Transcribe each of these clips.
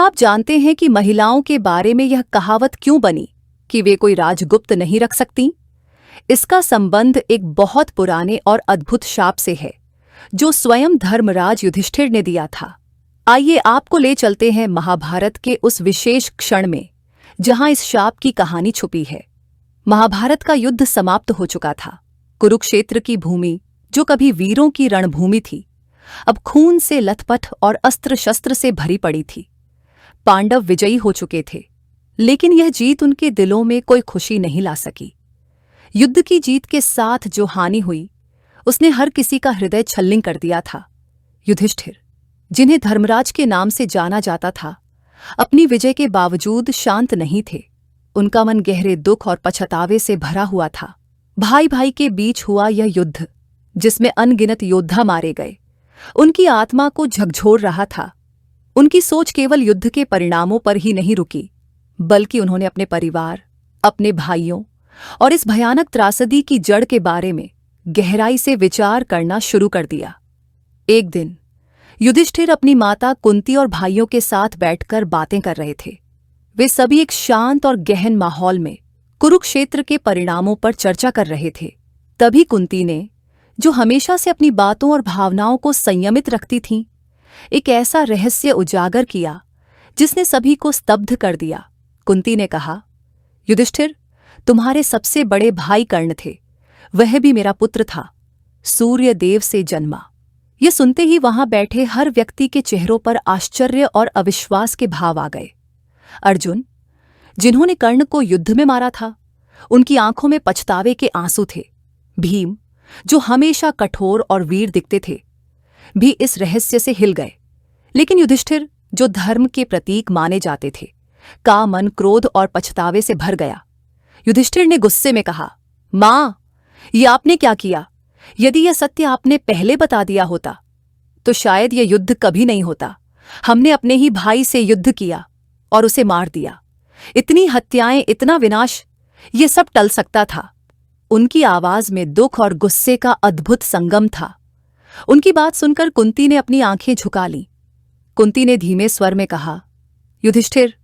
क्या आप जानते हैं कि महिलाओं के बारे में यह कहावत क्यों बनी कि वे कोई राजगुप्त नहीं रख सकती? इसका संबंध एक बहुत पुराने और अद्भुत शाप से है, जो स्वयं धर्मराज युधिष्ठिर ने दिया था। आइए आपको ले चलते हैं महाभारत के उस विशेष क्षण में, जहां इस शाप की कहानी छुपी है। महाभारत का युद्ध समाप्त हो चुका था। कुरुक्षेत्र की भूमि, जो कभी वीरों की रणभूमि थी, अब खून से लथपथ और अस्त्र शस्त्र से भरी पड़ी थी। पांडव विजयी हो चुके थे, लेकिन यह जीत उनके दिलों में कोई खुशी नहीं ला सकी। युद्ध की जीत के साथ जो हानि हुई, उसने हर किसी का हृदय छलनी कर दिया था। युधिष्ठिर, जिन्हें धर्मराज के नाम से जाना जाता था, अपनी विजय के बावजूद शांत नहीं थे। उनका मन गहरे दुख और पछतावे से भरा हुआ था। भाई भाई के बीच हुआ यह युद्ध, जिसमें अनगिनत योद्धा मारे गए, उनकी आत्मा को झकझोर रहा था। उनकी सोच केवल युद्ध के परिणामों पर ही नहीं रुकी, बल्कि उन्होंने अपने परिवार, अपने भाइयों और इस भयानक त्रासदी की जड़ के बारे में गहराई से विचार करना शुरू कर दिया। एक दिन युधिष्ठिर अपनी माता कुंती और भाइयों के साथ बैठकर बातें कर रहे थे। वे सभी एक शांत और गहन माहौल में कुरुक्षेत्र के परिणामों पर चर्चा कर रहे थे। तभी कुंती ने, जो हमेशा से अपनी बातों और भावनाओं को संयमित रखती थीं, एक ऐसा रहस्य उजागर किया जिसने सभी को स्तब्ध कर दिया। कुंती ने कहा, युधिष्ठिर, तुम्हारे सबसे बड़े भाई कर्ण थे, वह भी मेरा पुत्र था, सूर्य देव से जन्मा। यह सुनते ही वहां बैठे हर व्यक्ति के चेहरों पर आश्चर्य और अविश्वास के भाव आ गए। अर्जुन, जिन्होंने कर्ण को युद्ध में मारा था, उनकी आंखों में पछतावे के आंसू थे। भीम, जो हमेशा कठोर और वीर दिखते थे, भी इस रहस्य से हिल गए। लेकिन युधिष्ठिर, जो धर्म के प्रतीक माने जाते थे, का मन क्रोध और पछतावे से भर गया। युधिष्ठिर ने गुस्से में कहा, मां, ये आपने क्या किया? यदि यह सत्य आपने पहले बता दिया होता, तो शायद यह युद्ध कभी नहीं होता। हमने अपने ही भाई से युद्ध किया और उसे मार दिया। इतनी हत्याएं, इतना विनाश, ये सब टल सकता था। उनकी आवाज में दुख और गुस्से का अद्भुत संगम था। उनकी बात सुनकर कुंती ने अपनी आंखें झुका लीं। कुंती ने धीमे स्वर में कहा, युधिष्ठिर,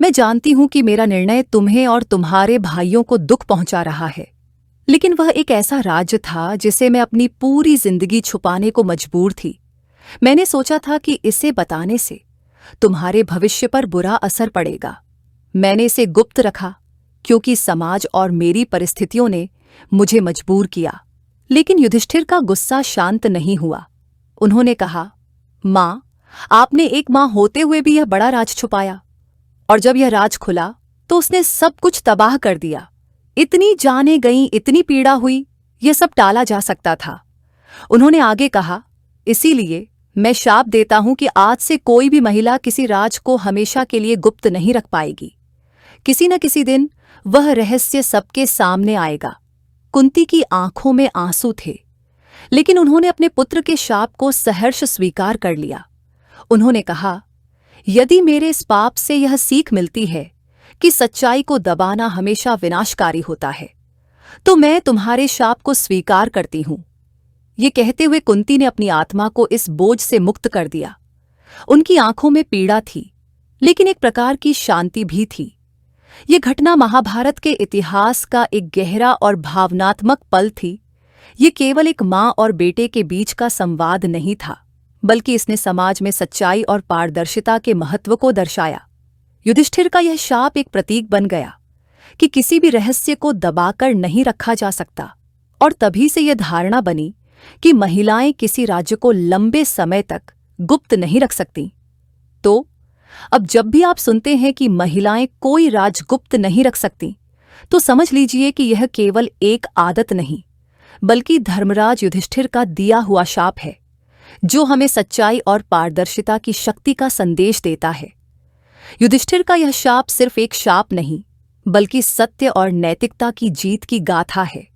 मैं जानती हूं कि मेरा निर्णय तुम्हें और तुम्हारे भाइयों को दुख पहुंचा रहा है, लेकिन वह एक ऐसा राज था जिसे मैं अपनी पूरी जिंदगी छुपाने को मजबूर थी। मैंने सोचा था कि इसे बताने से तुम्हारे भविष्य पर बुरा असर पड़ेगा। मैंने इसे गुप्त रखा क्योंकि समाज और मेरी परिस्थितियों ने मुझे मजबूर किया। लेकिन युधिष्ठिर का गुस्सा शांत नहीं हुआ। उन्होंने कहा, मां, आपने एक मां होते हुए भी यह बड़ा राज छुपाया, और जब यह राज खुला तो उसने सब कुछ तबाह कर दिया। इतनी जानें गईं, इतनी पीड़ा हुई, यह सब टाला जा सकता था। उन्होंने आगे कहा, इसीलिए मैं शाप देता हूं कि आज से कोई भी महिला किसी राज को हमेशा के लिए गुप्त नहीं रख पाएगी। किसी न किसी दिन वह रहस्य सबके सामने आएगा। कुंती की आंखों में आंसू थे, लेकिन उन्होंने अपने पुत्र के शाप को सहर्ष स्वीकार कर लिया। उन्होंने कहा, यदि मेरे इस पाप से यह सीख मिलती है कि सच्चाई को दबाना हमेशा विनाशकारी होता है, तो मैं तुम्हारे शाप को स्वीकार करती हूं। ये कहते हुए कुंती ने अपनी आत्मा को इस बोझ से मुक्त कर दिया। उनकी आंखों में पीड़ा थी, लेकिन एक प्रकार की शांति भी थी। ये घटना महाभारत के इतिहास का एक गहरा और भावनात्मक पल थी। ये केवल एक मां और बेटे के बीच का संवाद नहीं था, बल्कि इसने समाज में सच्चाई और पारदर्शिता के महत्व को दर्शाया। युधिष्ठिर का यह शाप एक प्रतीक बन गया कि किसी भी रहस्य को दबाकर नहीं रखा जा सकता, और तभी से यह धारणा बनी कि महिलाएं किसी राज्य को लंबे समय तक गुप्त नहीं रख सकती। तो अब जब भी आप सुनते हैं कि महिलाएं कोई राज गुप्त नहीं रख सकती, तो समझ लीजिए कि यह केवल एक आदत नहीं, बल्कि धर्मराज युधिष्ठिर का दिया हुआ शाप है, जो हमें सच्चाई और पारदर्शिता की शक्ति का संदेश देता है। युधिष्ठिर का यह शाप सिर्फ एक शाप नहीं, बल्कि सत्य और नैतिकता की जीत की गाथा है।